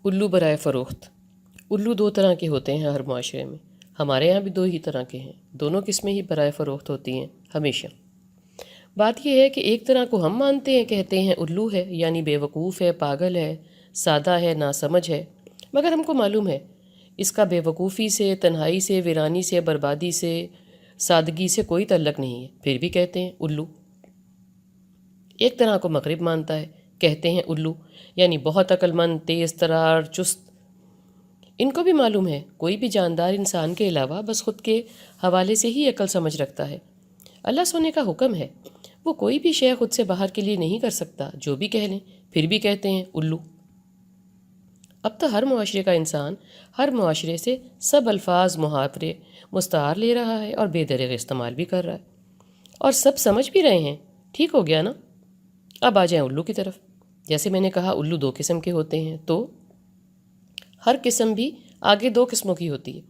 الو برائے فروخت۔ الو دو طرح کے ہوتے ہیں ہر معاشرے میں، ہمارے یہاں بھی دو ہی طرح کے ہیں، دونوں قسمیں ہی برائے فروخت ہوتی ہیں ہمیشہ۔ بات یہ ہے کہ ایک طرح کو ہم مانتے ہیں، کہتے ہیں الو ہے، یعنی بے وقوف ہے، پاگل ہے، سادہ ہے، ناسمجھ ہے، مگر ہم کو معلوم ہے اس کا بے وقوفی سے، تنہائی سے، ویرانی سے، بربادی سے، سادگی سے کوئی تعلق نہیں ہے، پھر بھی کہتے ہیں الو۔ ایک طرح کو مغرب مانتا ہے، کہتے ہیں الو، یعنی بہت عقل مند، تیز ترار، چست۔ ان کو بھی معلوم ہے کوئی بھی جاندار انسان کے علاوہ بس خود کے حوالے سے ہی عقل سمجھ رکھتا ہے۔ اللہ سونے کا حکم ہے، وہ کوئی بھی شے خود سے باہر کے لیے نہیں کر سکتا، جو بھی کہہ لیں، پھر بھی کہتے ہیں الو۔ اب تو ہر معاشرے کا انسان ہر معاشرے سے سب الفاظ، محاورے مستعار لے رہا ہے اور بے دریغ استعمال بھی کر رہا ہے، اور سب سمجھ بھی رہے ہیں۔ ٹھیک ہو گیا نا؟ اب آ جائیں الو کی طرف۔ جیسے میں نے کہا الو دو قسم کے ہوتے ہیں، تو ہر قسم بھی آگے دو قسموں کی ہوتی ہے۔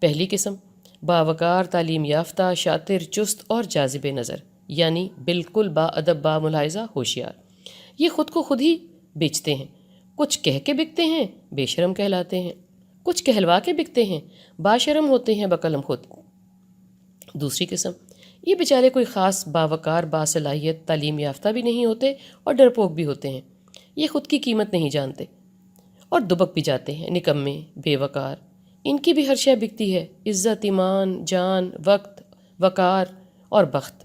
پہلی قسم باوقار، تعلیم یافتہ، شاطر، چست اور جاذب نظر، یعنی بالکل با ادب، با ملاحظہ، ہوشیار۔ یہ خود کو خود ہی بیچتے ہیں، کچھ کہہ کے بکتے ہیں، بے شرم کہلاتے ہیں، کچھ کہلوا کے بکتے ہیں، باشرم ہوتے ہیں، بقلم خود۔ دوسری قسم، یہ بیچارے کوئی خاص باوقار، باصلاحیت، تعلیم یافتہ بھی نہیں ہوتے اور ڈرپوک بھی ہوتے ہیں، یہ خود کی قیمت نہیں جانتے اور دبک بھی جاتے ہیں، نکمے، بے وقار۔ ان کی بھی ہر شے بکتی ہے، عزت، ایمان، جان، وقت، وقار اور بخت۔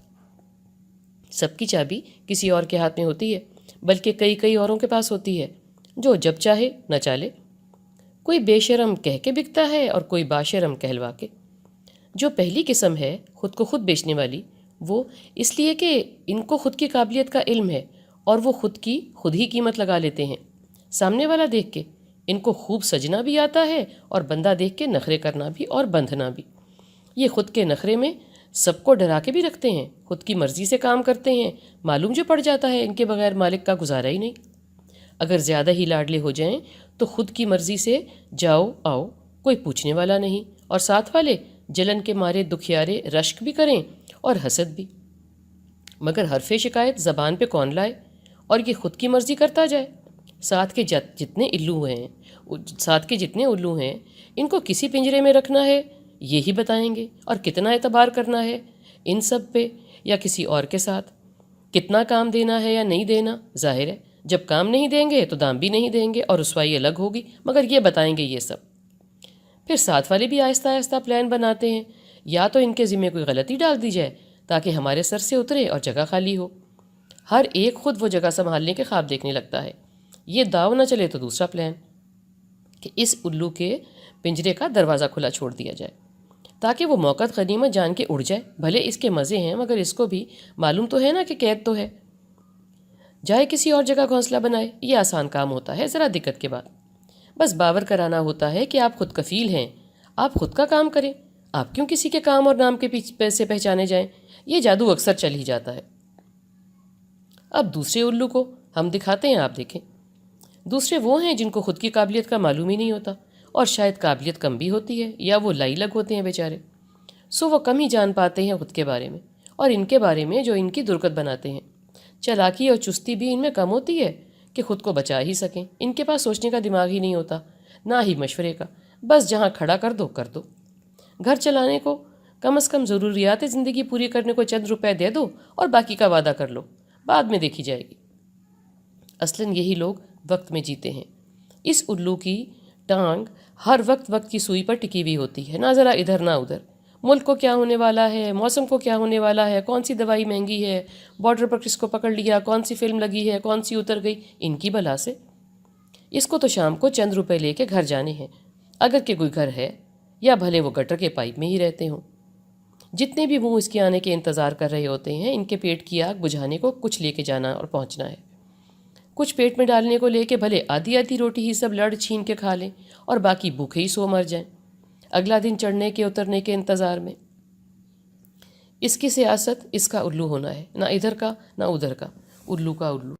سب کی چابی کسی اور کے ہاتھ میں ہوتی ہے، بلکہ کئی اوروں کے پاس ہوتی ہے، جو جب چاہے نہ چالے۔ کوئی بے شرم کہہ کے بکتا ہے اور کوئی باشرم کہلوا کے۔ جو پہلی قسم ہے خود کو خود بیچنے والی، وہ اس لیے کہ ان کو خود کی قابلیت کا علم ہے اور وہ خود ہی قیمت لگا لیتے ہیں، سامنے والا دیکھ کے۔ ان کو خوب سجنا بھی آتا ہے اور بندہ دیکھ کے نخرے کرنا بھی اور بندھنا بھی۔ یہ خود کے نخرے میں سب کو ڈرا کے بھی رکھتے ہیں، خود کی مرضی سے کام کرتے ہیں، معلوم جو پڑ جاتا ہے ان کے بغیر مالک کا گزارا ہی نہیں۔ اگر زیادہ ہی لاڈلے ہو جائیں تو خود کی مرضی سے جاؤ آؤ، کوئی پوچھنے والا نہیں، اور ساتھ والے جلن کے مارے دکھیارے رشک بھی کریں اور حسد بھی، مگر حرف شکایت زبان پہ کون لائے، اور یہ خود کی مرضی کرتا جائے۔ ساتھ کے جتنے الو ہیں ان کو کسی پنجرے میں رکھنا ہے یہی بتائیں گے، اور کتنا اعتبار کرنا ہے ان سب پہ یا کسی اور کے ساتھ، کتنا کام دینا ہے یا نہیں دینا۔ ظاہر ہے جب کام نہیں دیں گے تو دام بھی نہیں دیں گے اور رسوائی الگ ہوگی، مگر یہ بتائیں گے یہ سب۔ پھر ساتھ والے بھی آہستہ آہستہ پلان بناتے ہیں، یا تو ان کے ذمہ کوئی غلطی ڈال دی جائے تاکہ ہمارے سر سے اترے اور جگہ خالی ہو۔ ہر ایک خود وہ جگہ سنبھالنے کے خواب دیکھنے لگتا ہے۔ یہ داؤ نہ چلے تو دوسرا پلان کہ اس الو کے پنجرے کا دروازہ کھلا چھوڑ دیا جائے تاکہ وہ موقع غنیمت جان کے اڑ جائے۔ بھلے اس کے مزے ہیں مگر اس کو بھی معلوم تو ہے نا کہ قید تو ہے، جائے کسی اور جگہ گھونسلہ بنائے۔ یہ آسان کام ہوتا ہے، ذرا دقت کے بعد بس باور کرانا ہوتا ہے کہ آپ خود کفیل ہیں، آپ خود کا کام کریں، آپ کیوں کسی کے کام اور نام کے پیچھے پہچانے جائیں۔ یہ جادو اکثر چل ہی جاتا ہے۔ اب دوسرے الو کو ہم دکھاتے ہیں، آپ دیکھیں۔ دوسرے وہ ہیں جن کو خود کی قابلیت کا معلوم ہی نہیں ہوتا، اور شاید قابلیت کم بھی ہوتی ہے، یا وہ لائی لگ ہوتے ہیں بیچارے، سو وہ کم ہی جان پاتے ہیں خود کے بارے میں اور ان کے بارے میں جو ان کی درگت بناتے ہیں۔ چالاکی اور چستی بھی ان میں کم ہوتی ہے کہ خود کو بچا ہی سکیں۔ ان کے پاس سوچنے کا دماغ ہی نہیں ہوتا، نہ ہی مشورے کا، بس جہاں کھڑا کر دو کر دو۔ گھر چلانے کو کم از کم ضروریات زندگی پوری کرنے کو چند روپے دے دو اور باقی کا وعدہ کر لو، بعد میں دیکھی جائے گی۔ اصلاً یہی لوگ وقت میں جیتے ہیں۔ اس الو کی ٹانگ ہر وقت کی سوئی پر ٹکی ہوئی ہوتی ہے، نہ ذرا ادھر نہ ادھر۔ ملک کو کیا ہونے والا ہے، موسم کو کیا ہونے والا ہے، کون سی دوائی مہنگی ہے، بارڈر پر کس کو پکڑ لیا، کون سی فلم لگی ہے، کون سی اتر گئی، ان کی بلا سے۔ اس کو تو شام کو چند روپے لے کے گھر جانے ہیں، اگر کہ کوئی گھر ہے، یا بھلے وہ گٹر کے پائپ میں ہی رہتے ہوں۔ جتنے بھی منہ اس کے آنے کے انتظار کر رہے ہوتے ہیں، ان کے پیٹ کی آگ بجھانے کو کچھ لے کے جانا اور پہنچنا ہے، کچھ پیٹ میں ڈالنے کو لے کے بھلے آدھی روٹی ہی سب لڑ چھین کے کھا لیں اور باقی بھوکے ہی سو مر جائیں، اگلا دن چڑھنے کے اترنے کے انتظار میں۔ اس کی سیاست اس کا الو ہونا ہے، نہ ادھر کا نہ ادھر کا، الو کا الو۔